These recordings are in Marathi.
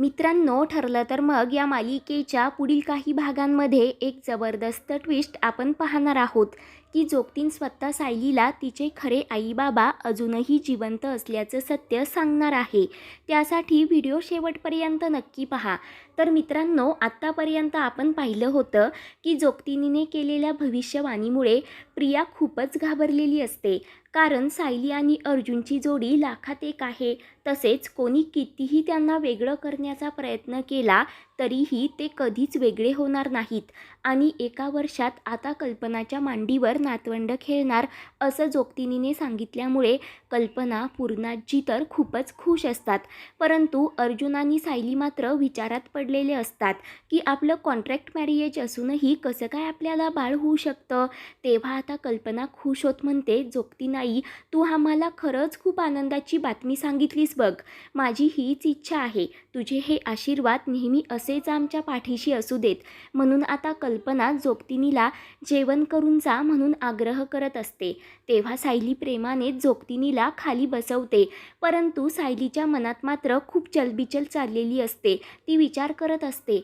मित्रांनो, ठरलं तर मग या मालिकेच्या पुढील काही भागांमध्ये एक जबरदस्त ट्विस्ट आपण पाहणार आहोत की जोगतीन स्वतः सायलीला तिचे खरे आई बाबा अजूनही जिवंत असल्याचं सत्य सांगणार आहे। त्यासाठी व्हिडिओ शेवटपर्यंत नक्की पहा। तर मित्रांनो, आत्तापर्यंत आपण पाहिलं होतं की जोगतीनीने केलेल्या भविष्यवाणीमुळे प्रिया खूपच घाबरलेली असते, कारण सायली आणि अर्जुनची जोडी लाखात एक आहे। तसेच कोणी कितीही त्यांना वेगळं करण्याचा प्रयत्न केला तरीही ते कधीच वेगळे होणार नाहीत आणि एका वर्षात आता कल्पनाच्या मांडीवर नातवंड खेळणार असं जोगतिनीने सांगितल्यामुळे कल्पना, पूर्णाजी तर खूपच खुश असतात। परंतु अर्जुन आणि सायली मात्र विचारात पडलेले असतात की आपलं कॉन्ट्रॅक्ट मॅरिएज असूनही कसं काय आपल्याला बाळ होऊ शकतं। तेव्हा आता कल्पना खुश होत म्हणते, जोगतीनाई, तू आम्हाला खरंच खूप आनंदाची बातमी सांगितलीस बघ। माझी हीच इच्छा आहे, तुझे हे आशीर्वाद नेहमी असेच आमच्या पाठीशी असू देत। म्हणून आता कल्पना जोगतिनीला जेवण करून जा म्हणून आग्रह करत असते। तेव्हा सायली प्रेमाने जोगतिनीला खाली बसवते, परंतु सायलीच्या मनात मात्र खूप चलबिचल चाललेली असते। ती विचार करत असते।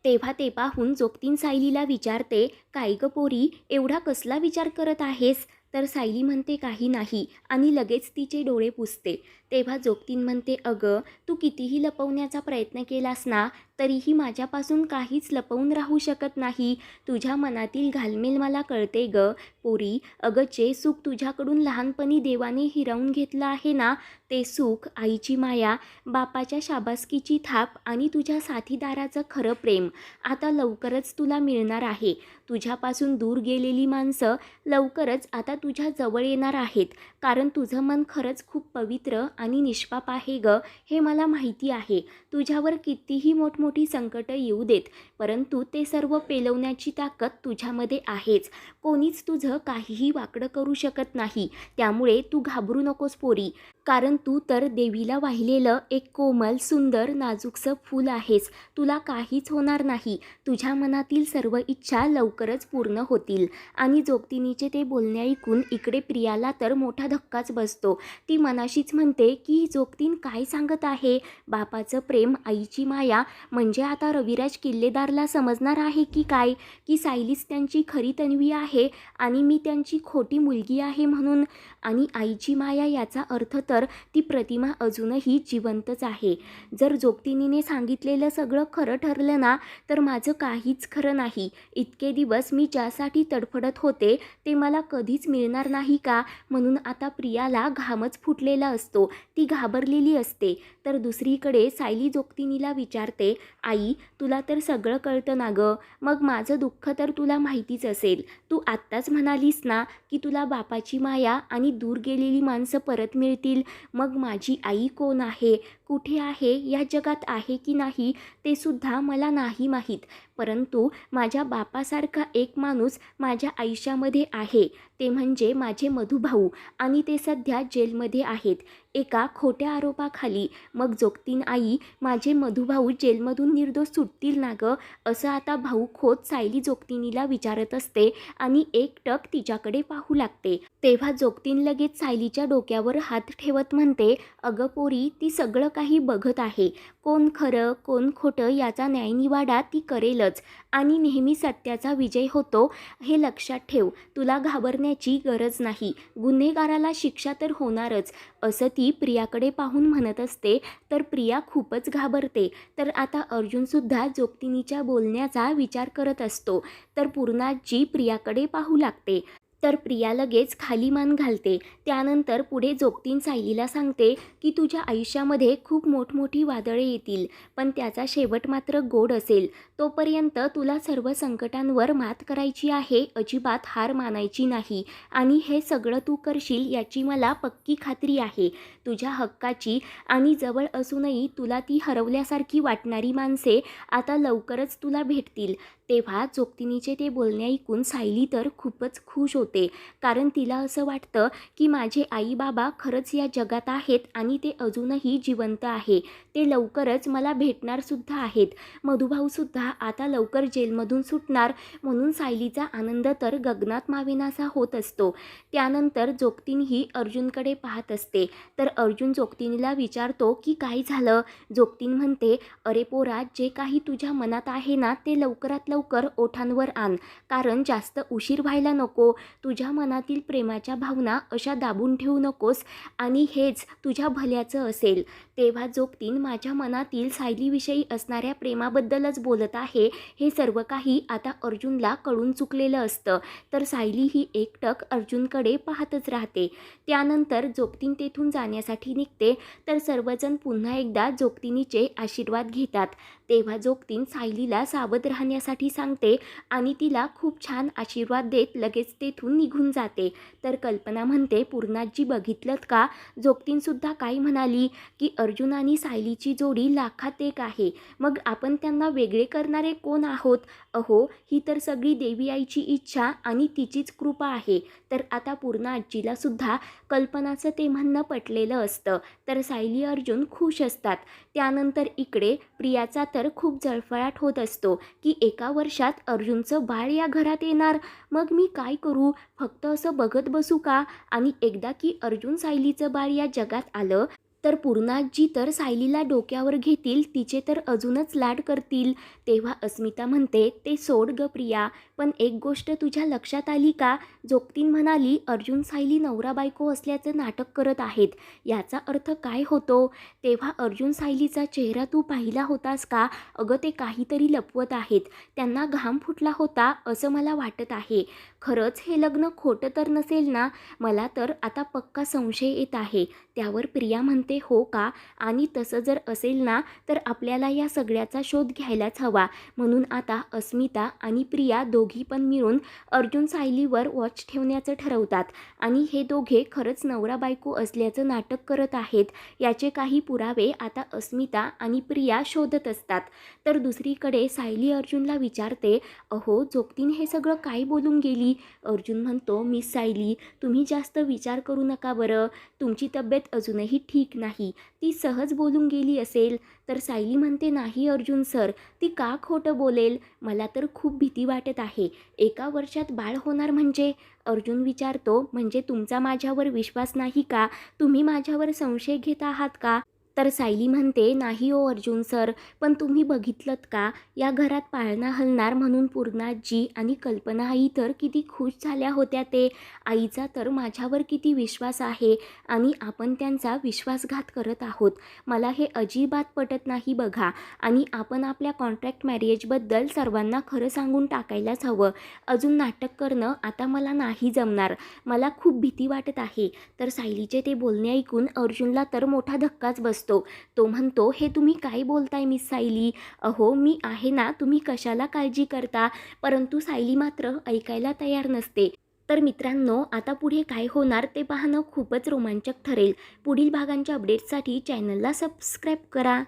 तेव्हा ते पाहून जोगतीन सायलीला विचारते, काय ग पोरी, एवढा कसला विचार करत आहेस? तर सायली म्हणते, काही नाही, आणि लगेच तिचे डोळे पुसते। तेव्हा जोगतीन म्हणते, अगं, तू कितीही लपवण्याचा प्रयत्न केलास ना तरीही माझ्यापासून काहीच लपवून राहू शकत नाही। तुझ्या मनातील घालमेल मला कळते ग पोरी। अगं, जे सुख तुझ्याकडून लहानपणी देवाने हिरावून घेतलं आहे ना, ते सुख, आईची माया, बापाच्या शाबासकीची थाप आणि तुझ्या साथीदाराचं खरं प्रेम आता लवकरच तुला मिळणार आहे। तुझ्यापासून दूर गेलेली माणसं लवकरच आता तुझ्या जवळ येणार आहेत, कारण तुझं मन खरंच खूप पवित्र आणि निष्पाप आहे ग, हे मला माहिती आहे। तुझ्यावर कितीही मोठमोठी संकटं येऊ देत, परंतु ते सर्व पेलवण्याची ताकद तुझ्यामध्ये आहेच। कोणीच तुझं काहीही वाकडं करू शकत नाही। त्यामुळे तू घाबरू नकोस पोरी, कारण तू तर देवीला वाहिलेलं एक कोमल, सुंदर, नाजूकसं फूल आहेस। तुला काहीच होणार नाही। तुझ्या मनातील सर्व इच्छा लवकरच पूर्ण होतील। आणि जोगतिनीचे ते बोलणे ऐकून इकडे प्रियाला तर मोठा धक्काच बसतो। ती मनाशीच म्हणते की जोगतीन काय सांगत आहे? बापाचं प्रेम, आईची माया, म्हणजे आता रविराज किल्लेदारला समजणार आहे की काय, की सायलीच त्यांची खरी तन्वी आहे आणि मी त्यांची खोटी मुलगी आहे म्हणून? आणि आईची माया याचा अर्थ तर ती प्रतिमा अजूनही जिवंतच आहे। जर जोगतिनीने सांगितलेलं सगळं खरं ठरलं ना, तर माझं काहीच खरं नाही। इतके दिवस मी ज्यासाठी तडफडत होते ते मला कधीच मिळणार नाही का? म्हणून आता प्रियाला घामच फुटलेला असतो, ती घाबरलेली असते। तर दुसरीकडे सायली जोगतिनीला विचारते, आई, तुला तर सगळं कळतं ना ग, मग माझं दुःख तर तुला माहितीच असेल। तू आत्ताच म्हणालीस ना की तुला बापाची माया आणि दूर गेलेली माणसं परत मिळतील। मग माझी आई कोण आहे, कुठे आहे, या जगात आहे की नाही ते सुद्धा मला नाही माहीत, परंतु माझ्या बापासारखा एक माणूस माझ्या आयुष्यामध्ये आहे, ते म्हणजे माझे मधुभाऊ, आणि ते सध्या जेलमध्ये आहेत एका खोट्या आरोपाखाली। मग जोगतीन आई, माझे मधुभाऊ जेलमधून निर्दोष सुटतील ना ग, असं आता भाऊ खोत सायली जोगतिनीला विचारत असते आणि एकटक तिच्याकडे पाहू लागते। तेव्हा जोगतीन लगेच सायलीच्या डोक्यावर हात ठेवत म्हणते, अगं पोरी, ती सगळं काही बघत आहे। कोण खरं कोण खोटं याचा न्यायनिवाडा ती करेलच, आणि नेहमी सत्याचा विजय होतो, हे लक्षात ठेव। तुला घाबरण्याची गरज नाही, गुन्हेगाराला शिक्षा तर होणारच, असं ती प्रियाकडे पाहून म्हणत असते। तर प्रिया खूपच घाबरते। तर आता अर्जुनसुद्धा जोगतिनीच्या बोलण्याचा विचार करत असतो। तर पूर्णाजी प्रियाकडे पाहू लागते। तर प्रिया लगेच खाली मान घालते। त्यानंतर पुढे जोगतीन सायलीला सांगते की तुझ्या आयुष्यामध्ये खूप मोठमोठी वादळे येतील, पण त्याचा शेवट मात्र गोड असेल। तोपर्यंत तुला सर्व संकटांवर मात करायची आहे, अजिबात हार मानायची नाही, आणि हे सगळं तू करशील याची मला पक्की खात्री आहे। तुझ्या हक्काची आणि जवळ असूनही तुला ती हरवल्यासारखी वाटणारी माणसे आता लवकरच तुला भेटतील। तेव्हा जोगतिनीचे ते बोलणे ऐकून सायली तर खूपच खुश होते, कारण तिला असं वाटतं की माझे आई बाबा खरंच या जगात आहेत आणि ते अजूनही जिवंत आहे. ते लवकरच मला भेटणारसुद्धा आहेत. मधुभाऊसुद्धा आता लवकर जेलमधून सुटणार, म्हणून सायलीचा आनंद तर गगनात मावेनासा होत असतो. त्यानंतर जोगतीनही अर्जुनकडे पाहत असते, तर अर्जुन जोगतिनीला विचारतो की काय झालं. जोगतीन म्हणते, अरे पोरा, जे काही तुझ्या मनात आहे ना ते लवकरात लवकर ओठांवर आण, कारण जास्त उशीर व्हायला नको. तुझ्या मनातील प्रेमाच्या भावना अशा दाबून ठेवू नकोस आणि हेच तुझ्या भल्याचं असेल. तेव्हा जोगतीन माझ्या मनातील सायलीविषयी असणाऱ्या प्रेमाबद्दलच बोलत आहे, हे सर्व काही आता अर्जुनला कळून चुकलेलं असतं. तर सायली ही एकटक अर्जुनकडे पाहतच राहते. त्यानंतर जोगतीन तेथून जाण्यासाठी निघते, तर सर्वजण पुन्हा एकदा जोगतिनीचे आशीर्वाद घेतात. तेव्हा जोगतीन सायलीला सावध राहण्यासाठी सांगते आणि तिला खूप छान आशीर्वाद देत लगेच तेथून निघून जाते. तर कल्पना म्हणते, पूर्णाजी बघितलंत का, जोगतीनसुद्धा काय म्हणाली की अर्जुन आणि सायलीची जोडी लाखात एक आहे, मग आपण त्यांना वेगळे करणारे कोण आहोत. अहो, ही तर सगळी देवी आईची इच्छा आणि तिचीच कृपा आहे. तर आता पूर्ण आजीला सुद्धा कल्पनाचं ते म्हणणं पटलेलं असतं. तर सायली अर्जुन खुश असतात. त्यानंतर इकडे प्रियाचा तर खूप जळफळाट होत असतो की एका वर्षात अर्जुनचं बाळ या घरात येणार, मग मी काय करू, फक्त असं बघत बसू का. आणि एकदा की अर्जुन सायलीचं बाळ या जगात आलं तर पूर्णाजी तर सायलीला डोक्यावर घेतील, तिचे तर अजूनच लाड करतील. तेव्हा अस्मिता म्हणते, ते सोड ग प्रिया, पण एक गोष्ट तुझ्या लक्षात आली का. जोगतीन म्हणाली, अर्जुन सायली नवरा बायको असल्याचं नाटक करत आहेत, याचा अर्थ काय होतो. तेव्हा अर्जुन सायलीचा चेहरा तू पाहिला होतास का. अगं, ते काहीतरी लपवत आहेत, त्यांना घाम फुटला होता असं मला वाटत आहे. खरंच हे लग्न खोटं तर नसेल ना. मला तर आता पक्का संशय येत आहे. त्यावर प्रिया म्हणते, हो का, आणि तसं जर असेल ना तर आपल्याला या सगळ्याचा शोध घ्यायलाच हवा. म्हणून आता अस्मिता आणि प्रिया दोघी पण मिळून अर्जुन सायलीवर वॉच ठेवण्याचं ठरवतात आणि हे दोघे खरंच नवरा बायको असल्याचं नाटक करत आहेत, याचे काही पुरावे आता अस्मिता आणि प्रिया शोधत असतात. तर दुसरीकडे सायली अर्जुनला विचारते, अहो जोगतीन हे सगळं काय बोलून गेली. अर्जुन म्हणतो, मिस सायली, तुम्ही जास्त विचार करू नका बरं, तुमची तब्येत अजूनही ठीक नाही, ती सहज बोलून गेली असेल. तर सायली म्हणते, नाही अर्जुन सर, ती का खोटं बोलेल, मला तर खूप भीती वाटत आहे. एका वर्षात बाळ होणार म्हणजे. अर्जुन विचारतो, म्हणजे तुमचा माझ्यावर विश्वास नाही का, तुम्ही माझ्यावर संशय घेत आहात का. तर सायली म्हणते, नाही हो अर्जुन सर, पण तुम्ही बघितलंत का, या घरात पाळणा हलणार म्हणून पूर्णाजी आणि कल्पना आई तर किती खुश झाल्या होत्या. ते आईचा तर माझ्यावर किती विश्वास आहे आणि आपण त्यांचा विश्वासघात करत आहोत. मला हे अजिबात पटत नाही बघा, आणि आपण आपल्या कॉन्ट्रॅक्ट मॅरेजबद्दल सर्वांना खरं सांगून टाकायलाच हवं. अजून नाटक करणं आता मला नाही जमणार, मला खूप भीती वाटत आहे. तर सायलीचे ते बोलणे ऐकून अर्जुनला तर मोठा धक्काच बसतो. तो म्हणतो, हे तुम्ही काय बोलताय मिस सायली, अहो मी आहे ना, तुम्ही कशाला काळजी करता. परंतु सायली मात्र ऐकायला तयार नसते. तर मित्रांनो, आता पुढे काय होणार ते पाहणं खूपच रोमांचक ठरेल. पुढील भागांच्या अपडेट्ससाठी चॅनलला सबस्क्राईब करा.